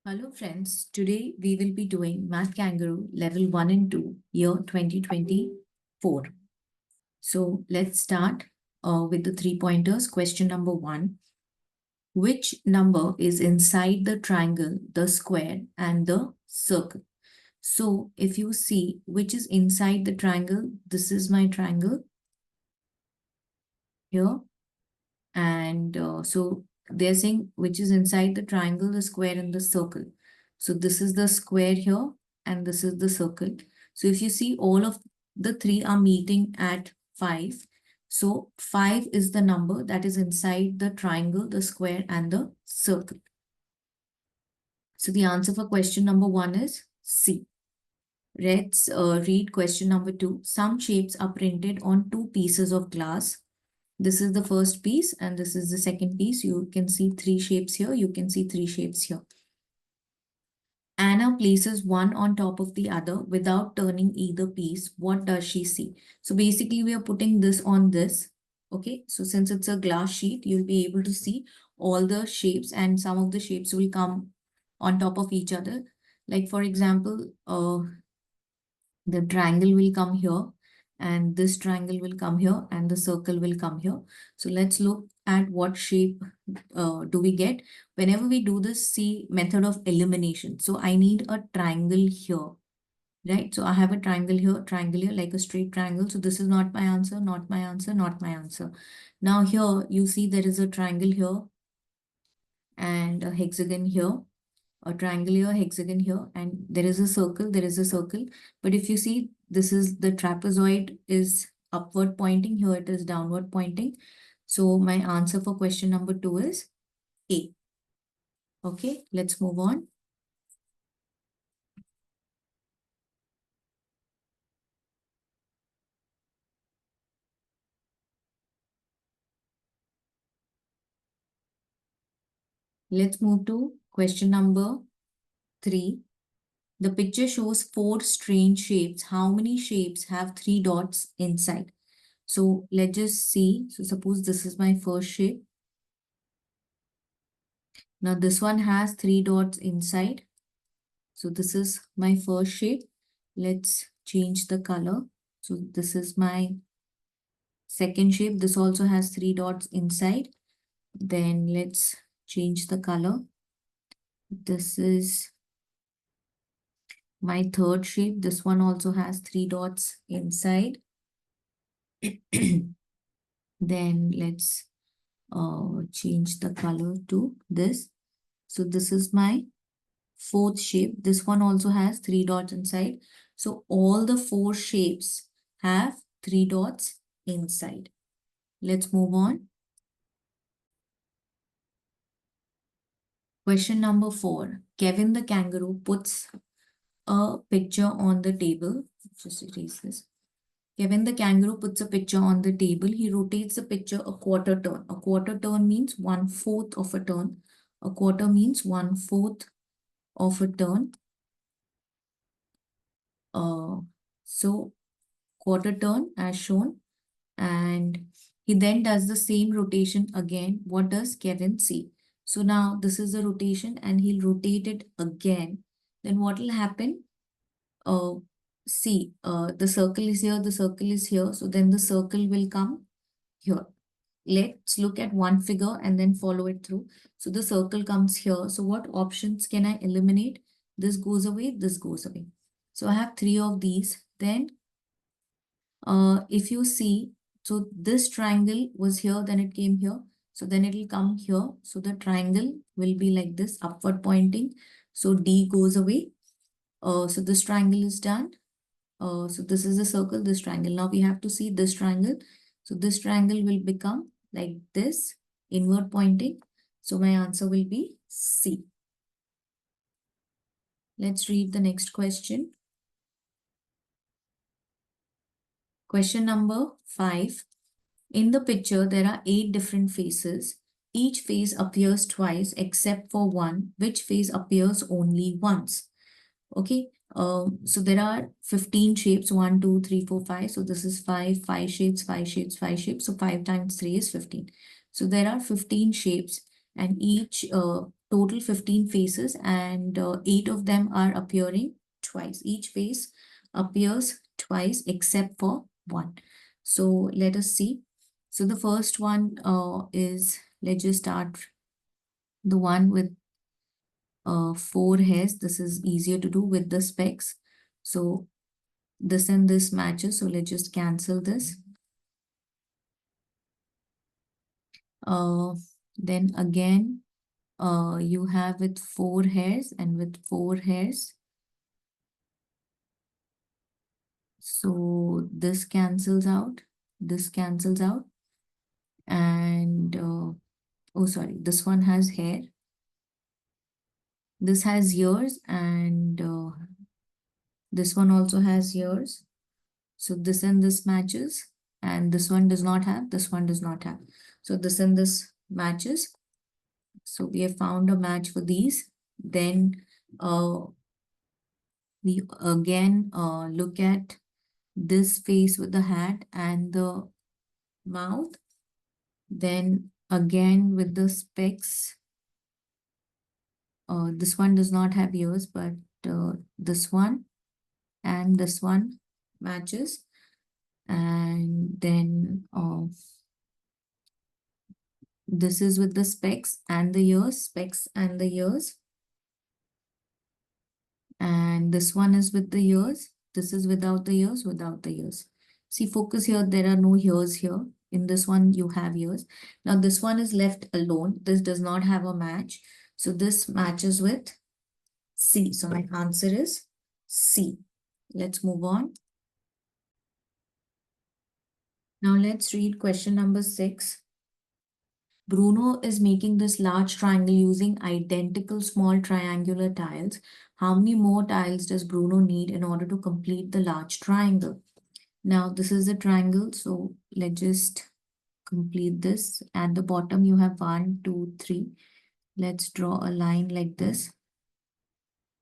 Hello friends, today we will be doing Math Kangaroo level 1 and 2 year 2024. So let's start with the 3 pointers. Question number 1. Which number is inside the triangle, the square and the circle? So if you see which is inside the triangle, this is my triangle here. And so they're saying which is inside the triangle, the square and the circle. So this is the square here and this is the circle. So if you see all of the three are meeting at 5. So 5 is the number that is inside the triangle, the square and the circle. So the answer for question number 1 is C. Let's read question number 2. Some shapes are printed on 2 pieces of glass. This is the first piece and this is the second piece. You can see 3 shapes here. You can see 3 shapes here. Anna places one on top of the other without turning either piece. What does she see? So basically we are putting this on this. Okay, so since it's a glass sheet, you'll be able to see all the shapes and some of the shapes will come on top of each other. Like for example, the triangle will come here and this triangle will come here and the circle will come here. So let's look at what shape do we get. Whenever we do this, see method of elimination. So I need a triangle here, right? So I have a triangle here, like a straight triangle. So this is not my answer, not my answer, not my answer. Now here you see there is a triangle here and a hexagon here, a triangle here, hexagon here, and there is a circle, there is a circle. But if you see, this is the trapezoid is upward pointing, here it is downward pointing. So my answer for question number 2 is A. Okay, let's move on. Let's move to question number 3. The picture shows 4 strange shapes. How many shapes have 3 dots inside? So let's just see. So suppose this is my first shape. Now this one has 3 dots inside. So this is my first shape. Let's change the color. So this is my second shape. This also has 3 dots inside. Then let's change the color. This is my third shape. This one also has 3 dots inside. Then let's change the color to this. So this is my fourth shape. This one also has 3 dots inside. So all the 4 shapes have 3 dots inside. Let's move on. Question number 4. Kevin the kangaroo puts a picture on the table. Just erase this. Kevin the kangaroo puts a picture on the table. He rotates the picture a quarter turn. A quarter turn means 1/4 of a turn. A quarter means 1/4 of a turn. So quarter turn as shown, and he then does the same rotation again. What does Kevin see? So now this is the rotation and he'll rotate it again. Then what will happen? Uh, the circle is here, the circle is here. So then the circle will come here. Let's look at one figure and then follow it through. So the circle comes here. So what options can I eliminate? This goes away, this goes away. So I have 3 of these. Then if you see, so this triangle was here, then it came here. So then it will come here. So the triangle will be like this, upward pointing. So D goes away. So this triangle is done. So this is a circle, this triangle. Now we have to see this triangle. So this triangle will become like this, inward pointing. So my answer will be C. Let's read the next question. Question number 5. In the picture, there are 8 different faces. Each face appears twice except for one, which face appears only once. Okay, so there are 15 shapes, 1, 2, 3, 4, 5. So this is 5, 5 shapes, 5 shapes, 5 shapes. So 5 times 3 is 15. So there are 15 shapes. and each total 15 faces, and 8 of them are appearing twice. Each face appears twice except for one. So let us see. So the first one is, let's just start the one with 4 hairs. This is easier to do with the specs. So this and this matches. So let's just cancel this. Uh, then again, you have with 4 hairs and with 4 hairs. So this cancels out. This cancels out. And oh, sorry, this one has hair. This has ears, and this one also has ears. So this and this matches, and this one does not have, this one does not have. So this and this matches. So we have found a match for these. Then we again look at this face with the hat and the mouth. Then again with the specs, this one does not have ears, but this one and this one matches. And then this is with the specs and the ears, specs and the ears. And this one is with the ears. This is without the ears, without the ears. See, focus here. There are no ears here. In this one, you have ears. Now, this one is left alone. This does not have a match. So this matches with C. So my answer is C. Let's move on. Now let's read question number 6. Bruno is making this large triangle using identical small triangular tiles. How many more tiles does Bruno need in order to complete the large triangle? Now this is the triangle, so let's just complete this. At the bottom you have 1, 2, 3. Let's draw a line like this.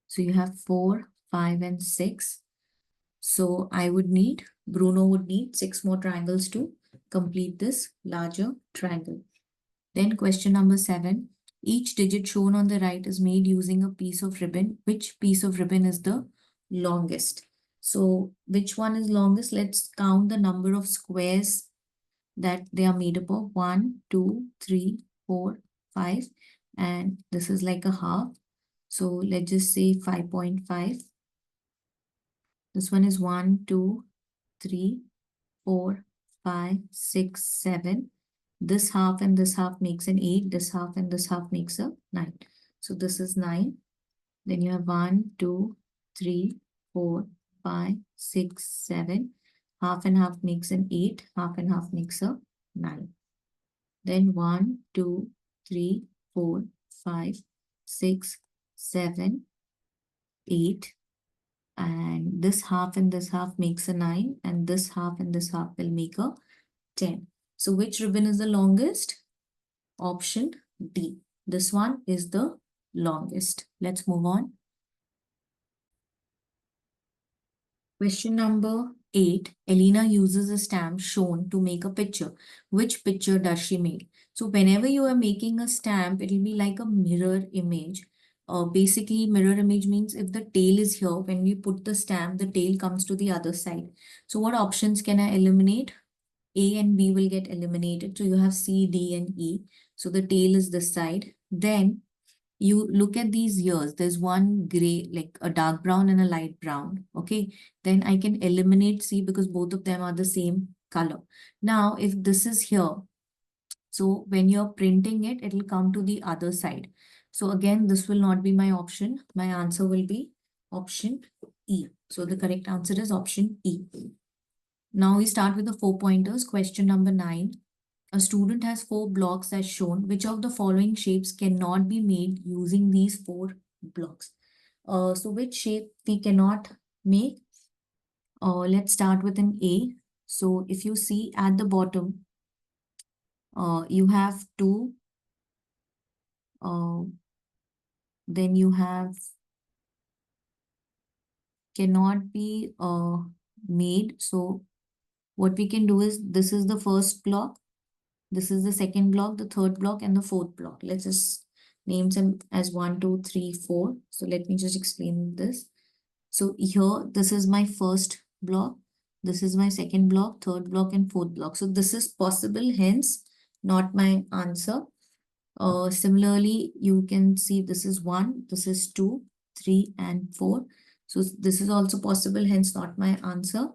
So you have 4, 5, and 6. So Bruno would need 6 more triangles to complete this larger triangle. Then question number 7. Each digit shown on the right is made using a piece of ribbon. Which piece of ribbon is the longest? So which one is longest? Let's count the number of squares that they are made up of. 1, 2, 3, 4, 5. And this is like a half. So let's just say 5.5. This one is 1, 2, 3, 4, 5, 6, 7. This half and this half makes an 8. This half and this half makes a 9. So this is 9. Then you have 1, 2, 3, 4, 5, 6, 7. Half and half makes an 8. Half and half makes a 9. Then 1, 2, 3, 4, 5, 6, 7, 8. And this half and this half makes a 9. And this half and this half will make a 10. So which ribbon is the longest? Option D. This one is the longest. Let's move on. Question number 8. Elena uses a stamp shown to make a picture. Which picture does she make? So whenever you are making a stamp, it will be like a mirror image. Basically, mirror image means if the tail is here, when we put the stamp, the tail comes to the other side. So what options can I eliminate? A and B will get eliminated. So you have C, D, and E. So the tail is this side. Then you look at these ears. There's one gray, like a dark brown and a light brown. Okay. Then I can eliminate C because both of them are the same color. Now, if this is here, so when you're printing it, it will come to the other side. So again, this will not be my option. My answer will be option E. So the correct answer is option E. Now we start with the 4 pointers. Question number 9. A student has 4 blocks as shown. Which of the following shapes cannot be made using these 4 blocks? So which shape we cannot make? Let's start with an A. So if you see at the bottom, you have 2. Then you have cannot be made. So what we can do is, this is the first block. This is the second block, the third block, and the fourth block. Let's just name them as 1, 2, 3, 4. So let me just explain this. So here, this is my first block. This is my second block, third block, and fourth block. So this is possible, hence not my answer. Similarly, you can see this is 1, this is 2, 3, and 4. So this is also possible, hence not my answer.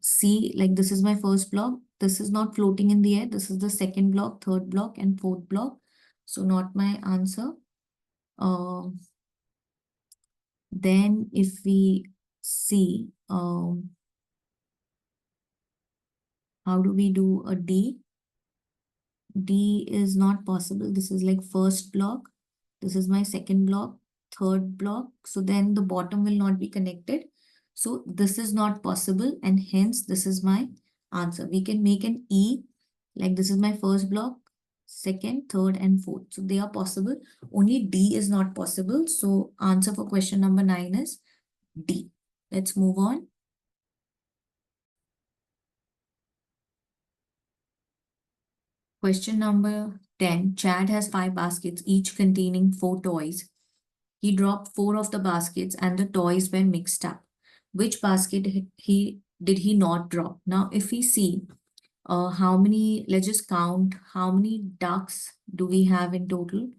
See, like this is my first block. This is not floating in the air. This is the second block, third block, and fourth block. So not my answer. Then if we see, how do we do a D? D is not possible. This is like first block. This is my second block, third block. So then the bottom will not be connected. So this is not possible, and hence this is my answer. We can make an E, like this is my first block, second, third, and fourth. So they are possible. Only D is not possible. So answer for question number 9 is D. Let's move on. Question number 10. Chad has 5 baskets, each containing 4 toys. He dropped 4 of the baskets and the toys were mixed up. Which basket he did he not drop? Now, if we see how many, let's just count how many ducks do we have in total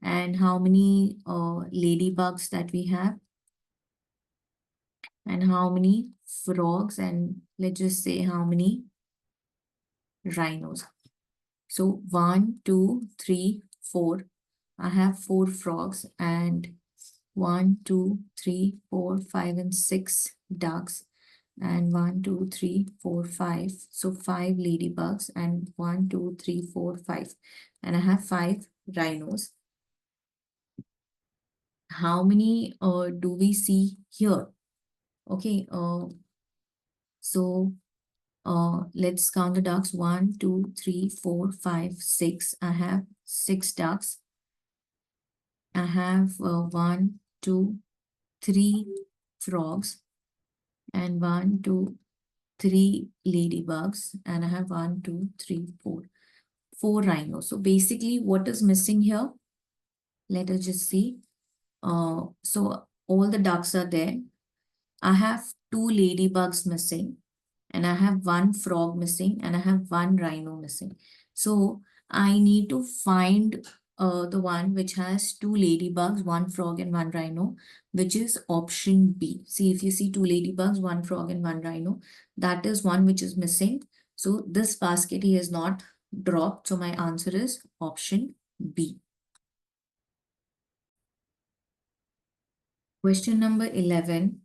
and how many ladybugs that we have and how many frogs, and let's just say how many rhinos. So 1, 2, 3, 4. I have 4 frogs and 1, 2, 3, 4, 5, and 6 ducks, and 1, 2, 3, 4, 5. So 5 ladybugs, and 1, 2, 3, 4, 5. And I have 5 rhinos. How many do we see here? Okay, so let's count the ducks. 1, 2, 3, 4, 5, 6. I have 6 ducks. I have 1, 2, 3 frogs, and 1, 2, 3 ladybugs, and I have 1, 2, 3, 4. 4 rhinos. So basically, what is missing here? Let us just see. So all the ducks are there. I have 2 ladybugs missing, and I have 1 frog missing, and I have 1 rhino missing. So I need to find the one which has 2 ladybugs, 1 frog, and 1 rhino, which is option B. See, if you see 2 ladybugs, 1 frog, and 1 rhino, that is one which is missing. So this basket he has not dropped. So my answer is option B. Question number 11.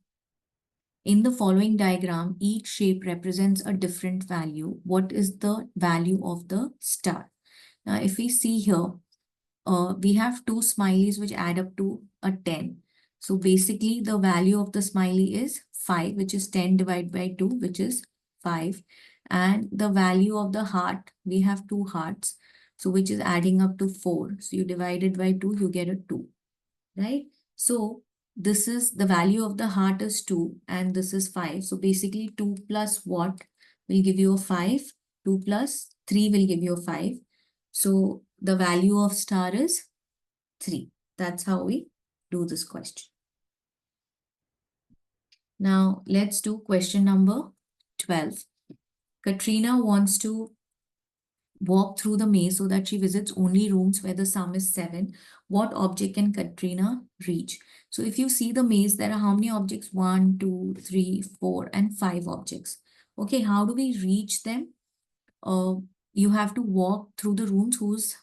In the following diagram, each shape represents a different value. What is the value of the star? Now, if we see here, we have 2 smileys which add up to a 10. So basically, the value of the smiley is 5, which is 10 divided by 2, which is 5. And the value of the heart, we have 2 hearts, so which is adding up to 4. So you divide it by 2, you get a 2, right? So this is the value of the heart is 2 and this is 5. So basically 2 plus what will give you a 5? 2 plus 3 will give you a 5. So the value of star is 3. That's how we do this question. Now let's do question number 12. Katrina wants to walk through the maze so that she visits only rooms where the sum is 7. What object can Katrina reach? So if you see the maze, there are how many objects? 1, 2, 3, 4, and 5 objects. Okay, how do we reach them? You have to walk through the rooms whose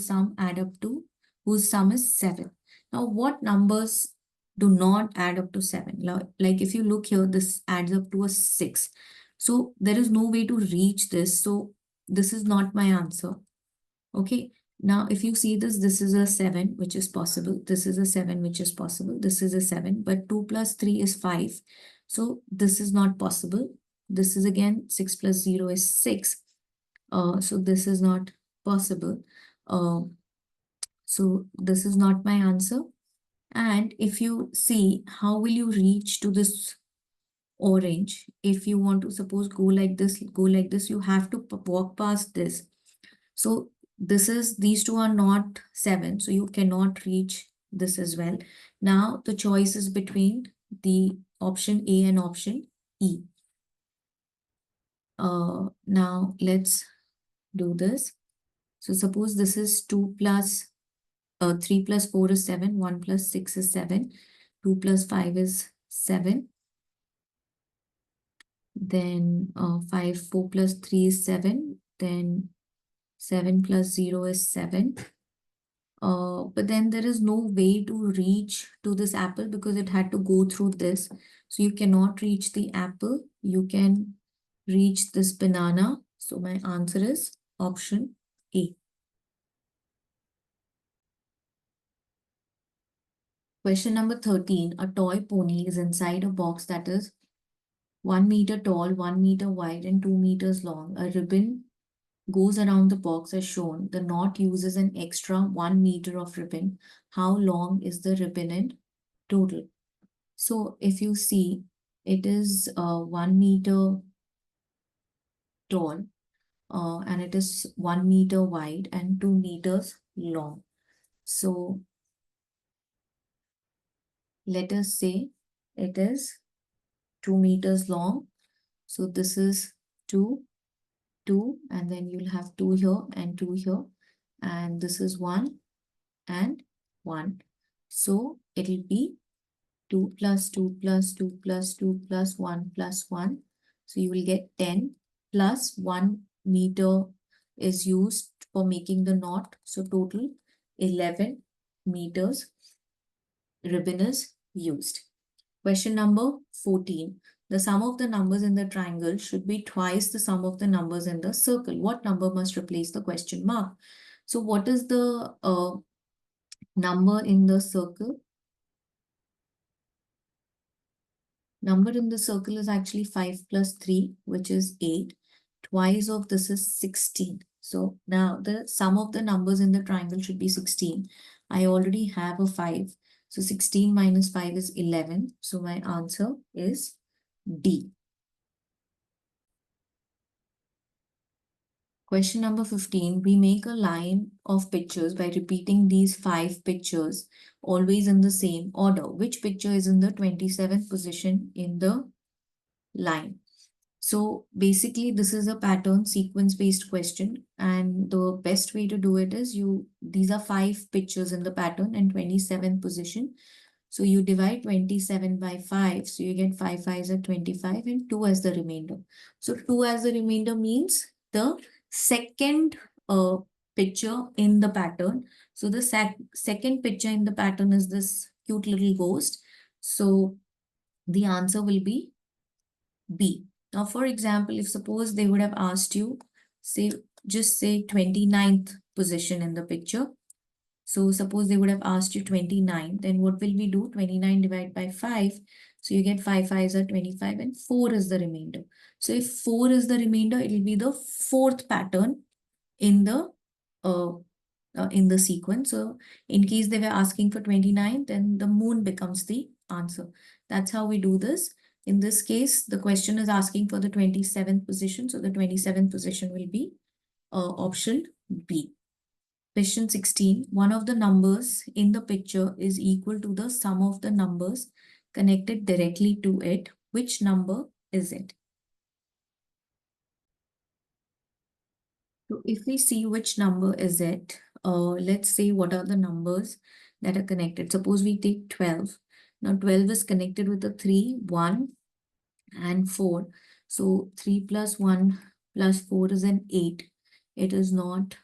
sum add up to, whose sum is 7. Now, what numbers do not add up to 7? Like if you look here, this adds up to a 6. So there is no way to reach this. So this is not my answer. Okay. Now, if you see this, this is a 7, which is possible. This is a 7, which is possible. This is a 7, but 2 plus 3 is 5. So this is not possible. This is again 6 plus 0 is 6. So this is not possible. So this is not my answer. And if you see, how will you reach to this orange. If you want to suppose go like this, you have to walk past this. So these two are not 7, so you cannot reach this as well. Now the choice is between the option A and option E. Now let's do this. So suppose this is 3 plus 4 is 7, 1 plus 6 is 7, 2 plus 5 is 7. Then 4 plus 3 is 7. Then 7 plus 0 is 7. But then there is no way to reach to this apple because it had to go through this. So you cannot reach the apple. You can reach this banana. So my answer is option A. Question number 13. A toy pony is inside a box that is 1 meter tall, 1 meter wide, and 2 meters long. A ribbon goes around the box as shown. The knot uses an extra 1 meter of ribbon. How long is the ribbon in total? So if you see, it is 1 meter tall and it is 1 meter wide and 2 meters long. So let us say it is 2 meters long. So this is 2, 2, and then you'll have 2 here and 2 here. And this is 1 and 1. So it'll be 2 plus 2 plus 2 plus 2 plus 1 plus 1. So you will get 10 plus 1 meter is used for making the knot. So total 11 meters ribbon is used. Question number 14. The sum of the numbers in the triangle should be twice the sum of the numbers in the circle. What number must replace the question mark? So what is the number in the circle? Number in the circle is actually 5 plus 3, which is 8. Twice of this is 16. So now the sum of the numbers in the triangle should be 16. I already have a 5. So 16 minus 5 is 11. So my answer is D. Question number 15. We make a line of pictures by repeating these 5 pictures always in the same order. Which picture is in the 27th position in the line? So basically this is a pattern sequence based question, and the best way to do it is these are 5 pictures in the pattern and 27th position. So you divide 27 by 5. So you get 5 5s are 25 and 2 as the remainder. So 2 as the remainder means the second picture in the pattern. So the second picture in the pattern is this cute little ghost. So the answer will be B. Now, for example, if suppose they would have asked you, just say 29th position in the picture. So suppose they would have asked you 29, then what will we do? 29 divided by 5. So you get 5 5s are 25 and 4 is the remainder. So if 4 is the remainder, it will be the fourth pattern in the sequence. So in case they were asking for 29, then the moon becomes the answer. That's how we do this. In this case, the question is asking for the 27th position. So the 27th position will be option B. Question 16. One of the numbers in the picture is equal to the sum of the numbers connected directly to it. Which number is it? So if we see which number is it, let's say what are the numbers that are connected. Suppose we take 12. Now 12 is connected with a 3, 1 and 4. So 3 plus 1 plus 4 is an 8. It is not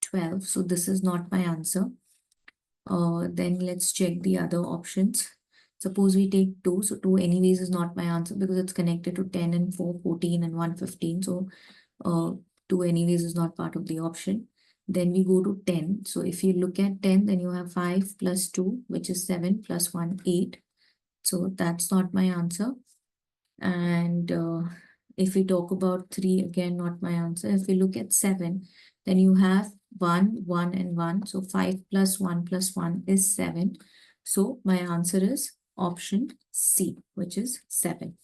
12. So this is not my answer. Then let's check the other options. Suppose we take 2. So 2 anyways is not my answer because it's connected to 10 and 4, 14 and 1, 15. So 2 anyways is not part of the option. Then we go to 10. So if you look at 10, then you have 5 plus 2, which is 7 plus 1, 8. So that's not my answer. And if we talk about 3, again, not my answer. If we look at 7, then you have 1, 1 and 1. So 5 plus 1 plus 1 is 7. So my answer is option C, which is 7.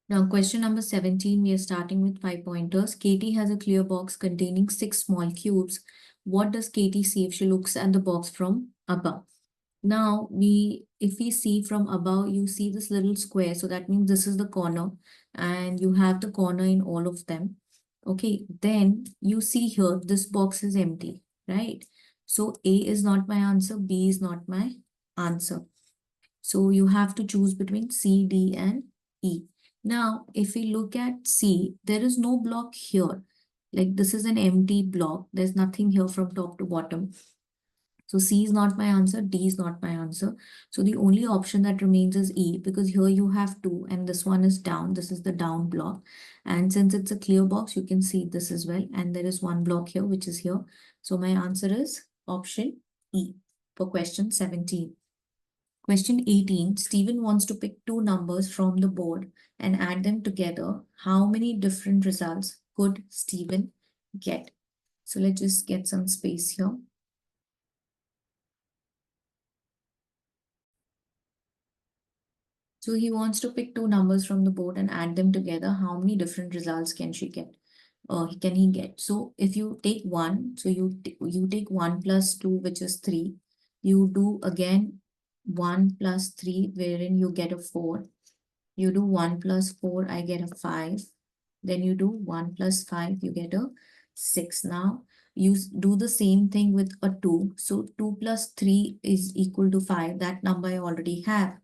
Now, question number 17, we are starting with 5 pointers. Katie has a clear box containing 6 small cubes. What does Katie see if she looks at the box from above? Now, if we see from above, you see this little square. So that means this is the corner, and you have the corner in all of them. Okay, then you see here, this box is empty, right? So A is not my answer, B is not my answer. So you have to choose between C, D, and E. Now, if we look at C, there is no block here. Like this is an empty block. There's nothing here from top to bottom. So C is not my answer, D is not my answer. So the only option that remains is E, because here you have two and this one is down. This is the down block. And since it's a clear box, you can see this as well. And there is one block here, which is here. So my answer is option E for question 17. Question 18, Stephen wants to pick two numbers from the board and add them together. How many different results could Stephen get? So let's just get some space here. So he wants to pick two numbers from the board and add them together. How many different results can she get? Can he get? So if you take one, so you take 1 plus 2, which is 3. You do again 1 plus 3, wherein you get a 4. You do 1 plus 4, I get a 5. Then you do 1 plus 5, you get a 6. Now you do the same thing with a 2. So 2 plus 3 is equal to 5. That number I already have.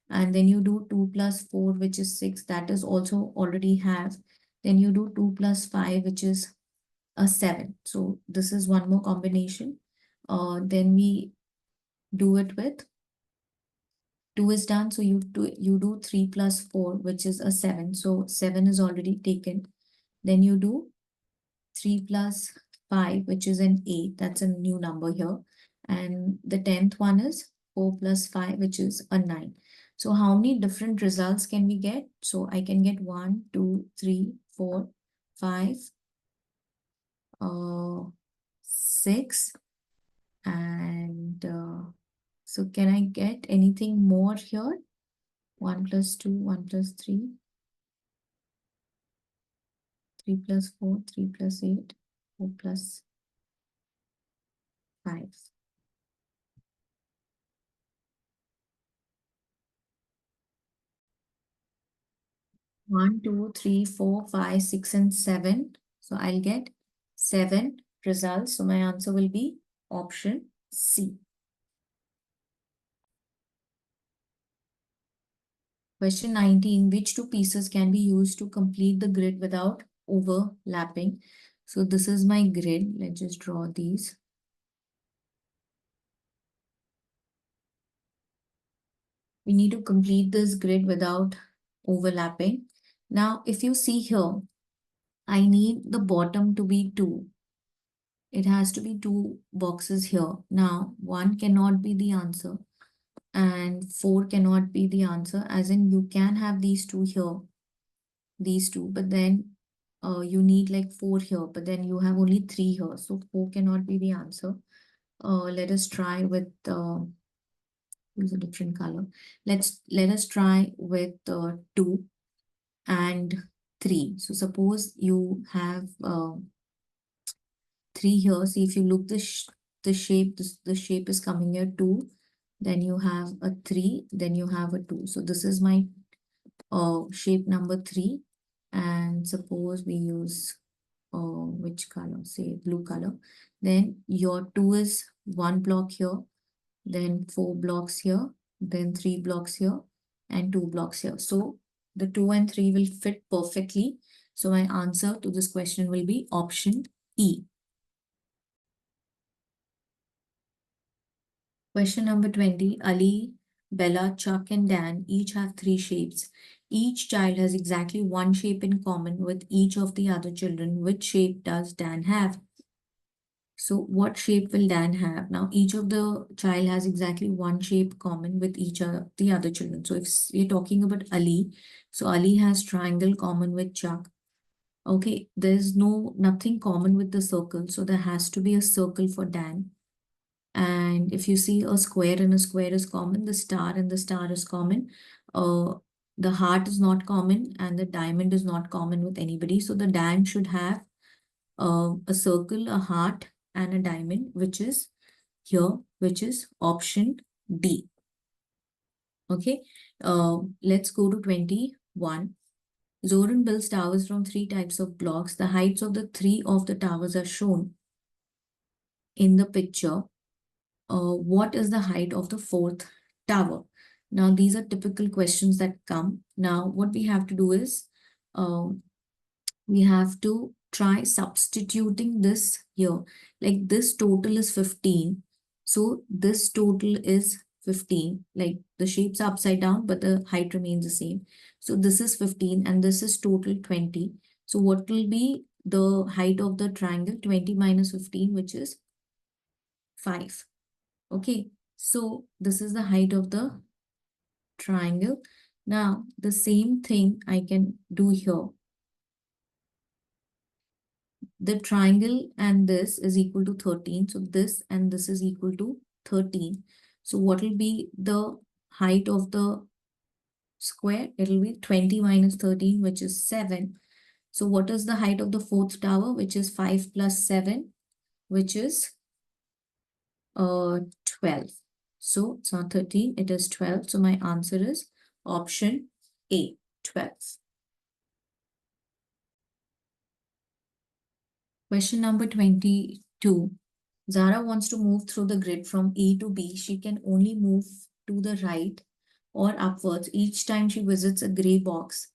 And then you do 2 plus 4, which is 6. That is also already have. Then you do 2 plus 5, which is a 7. So this is one more combination. Then we do it with 2 is done. So you do 3 plus 4, which is a 7. So 7 is already taken. Then you do 3 plus 5, which is an 8. That's a new number here. And the 10th one is 4 plus 5, which is a 9. So how many different results can we get? So I can get 1, 2, 3, 4, 5, 6. And so can I get anything more here? 1 plus 2, 1 plus 3, 3 plus 4, 3 plus 8, 4 plus 5. 1, 2, 3, 4, 5, 6, and 7. So I'll get 7 results. So my answer will be option C. Question 19, which two pieces can be used to complete the grid without overlapping? So this is my grid. Let's just draw these. We need to complete this grid without overlapping. Now, if you see here, I need the bottom to be 2. It has to be 2 boxes here. Now, 1 cannot be the answer and 4 cannot be the answer, as in you can have these two here, these two, but then you need like 4 here, but then you have only 3 here. So 4 cannot be the answer. Let us try with use a different color. Let us try with 2 and 3. So suppose you have 3 here. See, if you look the shape, the shape is coming here 2. Then you have a 3. Then you have a 2. So this is my shape number 3. And suppose we use which color? Say blue color. Then your 2 is 1 block here. Then 4 blocks here. Then 3 blocks here. And 2 blocks here. So the 2 and 3 will fit perfectly. So my answer to this question will be option E. Question number 20. Ali, Bella, Chuck, and Dan each have 3 shapes. Each child has exactly one shape in common with each of the other children. Which shape does Dan have? So what shape will Dan have? Now, each of the child has exactly one shape common with each of the other children. So if we're talking about Ali, so Ali has triangle common with Chuck. Okay, there's nothing common with the circle. So there has to be a circle for Dan. And if you see a square and a square is common, the star and the star is common. The heart is not common and the diamond is not common with anybody. So the DAN should have a circle, a heart, and a diamond, which is here, which is option D. Okay, let's go to 21. Zoran builds towers from 3 types of blocks. The heights of the 3 of the towers are shown in the picture. What is the height of the 4th tower? Now, these are typical questions that come. Now, what we have to do is um, we have to try substituting this here. Like this total is 15. So this total is 15. Like the shape's upside down, but the height remains the same. So this is 15 and this is total 20. So what will be the height of the triangle? 20 minus 15, which is 5. Okay. So this is the height of the triangle. Now, the same thing I can do here. The triangle and this is equal to 13. So this and this is equal to 13. So what will be the height of the square? It will be 20 minus 13, which is 7. So what is the height of the 4th tower, which is 5 plus 7, which is 12. So it's not 13, it is 12. So my answer is option A, 12. Question number 22. Zara wants to move through the grid from A to B. She can only move to the right or upwards each time she visits a gray box.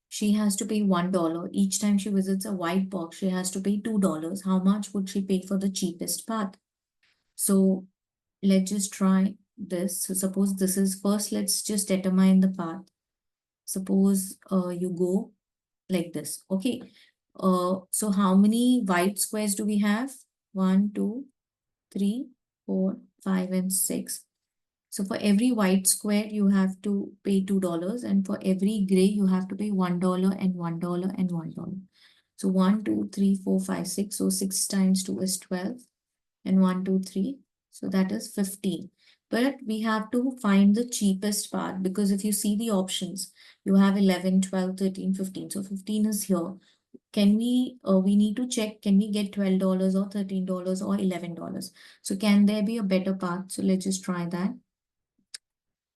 She has to pay $1. Each time she visits a white box, she has to pay $2. How much would she pay for the cheapest path? So let's just try this. So suppose this is first, let's just determine the path. Suppose you go like this. Okay. So how many white squares do we have? 1, 2, 3, 4, 5, and 6. So for every white square, you have to pay $2, and for every gray, you have to pay $1 and $1 and $1. So 1, 2, 3, 4, 5, 6. So 6 times 2 is 12, and 1, 2, 3. So that is 15. But we have to find the cheapest part, because if you see the options, you have 11, 12, 13, 15. So 15 is here. Can we need to check, can we get $12 or $13 or $11? So can there be a better path? So let's just try that.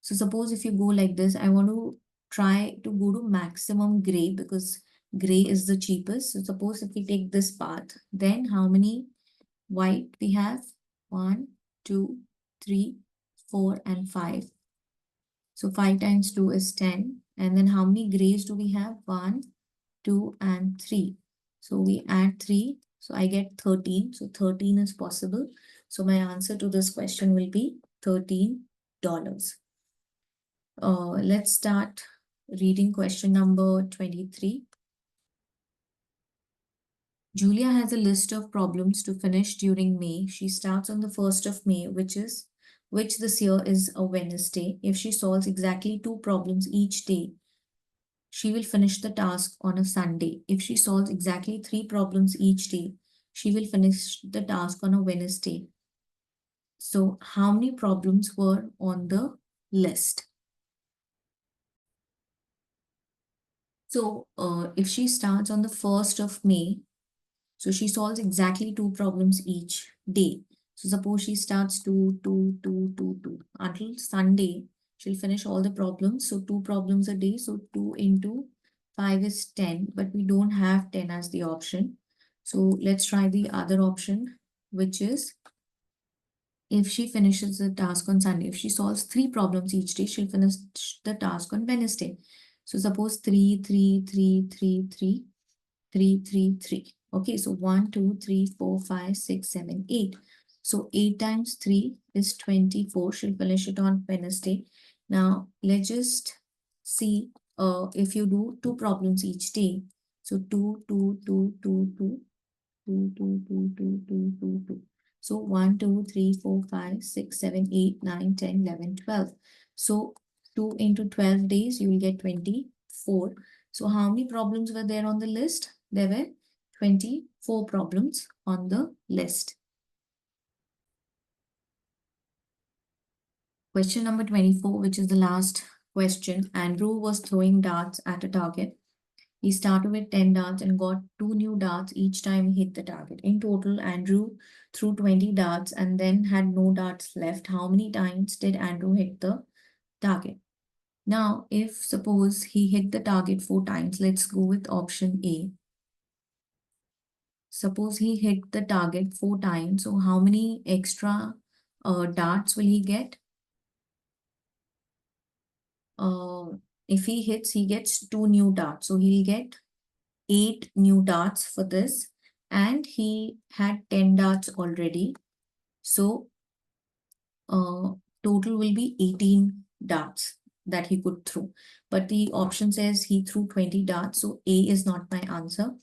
So suppose if you go like this, I want to try to go to maximum gray because gray is the cheapest. So suppose if we take this path, then how many white we have? 1, 2, 3, 4, and 5. So 5 times 2 is 10. And then how many grays do we have? 1, 2, and 3. So we add 3. So I get 13. So 13 is possible. So my answer to this question will be $13. Let's start reading question number 23. Julia has a list of problems to finish during May. She starts on the 1st of May, which this year is a Wednesday. If she solves exactly 2 problems each day, she will finish the task on a Sunday. If she solves exactly 3 problems each day, she will finish the task on a Wednesday. So how many problems were on the list? So if she starts on the 1st of May, so she solves exactly 2 problems each day. So suppose she starts 2, 2, 2, 2, 2. Until Sunday, she'll finish all the problems. So 2 problems a day. So 2 into 5 is 10, but we don't have 10 as the option. So let's try the other option, which is if she finishes the task on Sunday. If she solves 3 problems each day, she'll finish the task on Wednesday. So suppose 3, 3, 3, 3, 3, 3, 3, 3. Okay, so 1, 2, 3, 4, 5, 6, 7, 8. So 8 times 3 is 24. She'll finish it on Wednesday. Now, let's just see if you do 2 problems each day. So 2, 2, 2, 2, 2, 2, 2, 2, 2, 2, 2, 2. So 1, 2, 3, 4, 5, 6, 7, 8, 9, 10, 11, 12. So 2 into 12 days, you will get 24. So how many problems were there on the list? There were 24 problems on the list. Question number 24, which is the last question, Andrew was throwing darts at a target. He started with 10 darts and got 2 new darts each time he hit the target. In total, Andrew threw 20 darts and then had no darts left. How many times did Andrew hit the target? Now, if suppose he hit the target 4 times, let's go with option A. Suppose he hit the target 4 times, so how many extra darts will he get? Uh, if he hits, he gets 2 new darts. So he'll get 8 new darts for this. And he had 10 darts already. So uh, total will be 18 darts that he could throw. But the option says he threw 20 darts. So A is not my answer.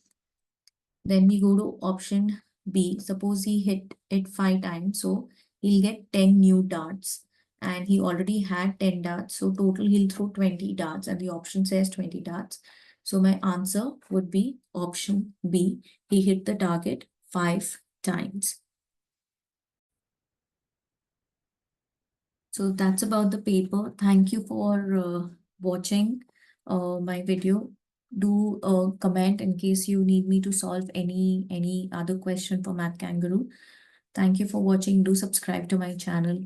Then we go to option B. Suppose he hit it 5 times. So he'll get 10 new darts. And he already had 10 darts. So total he'll throw 20 darts. And the option says 20 darts. So my answer would be option B. He hit the target 5 times. So that's about the paper. Thank you for watching my video. Do comment in case you need me to solve any other question for Math Kangaroo. Thank you for watching. Do subscribe to my channel.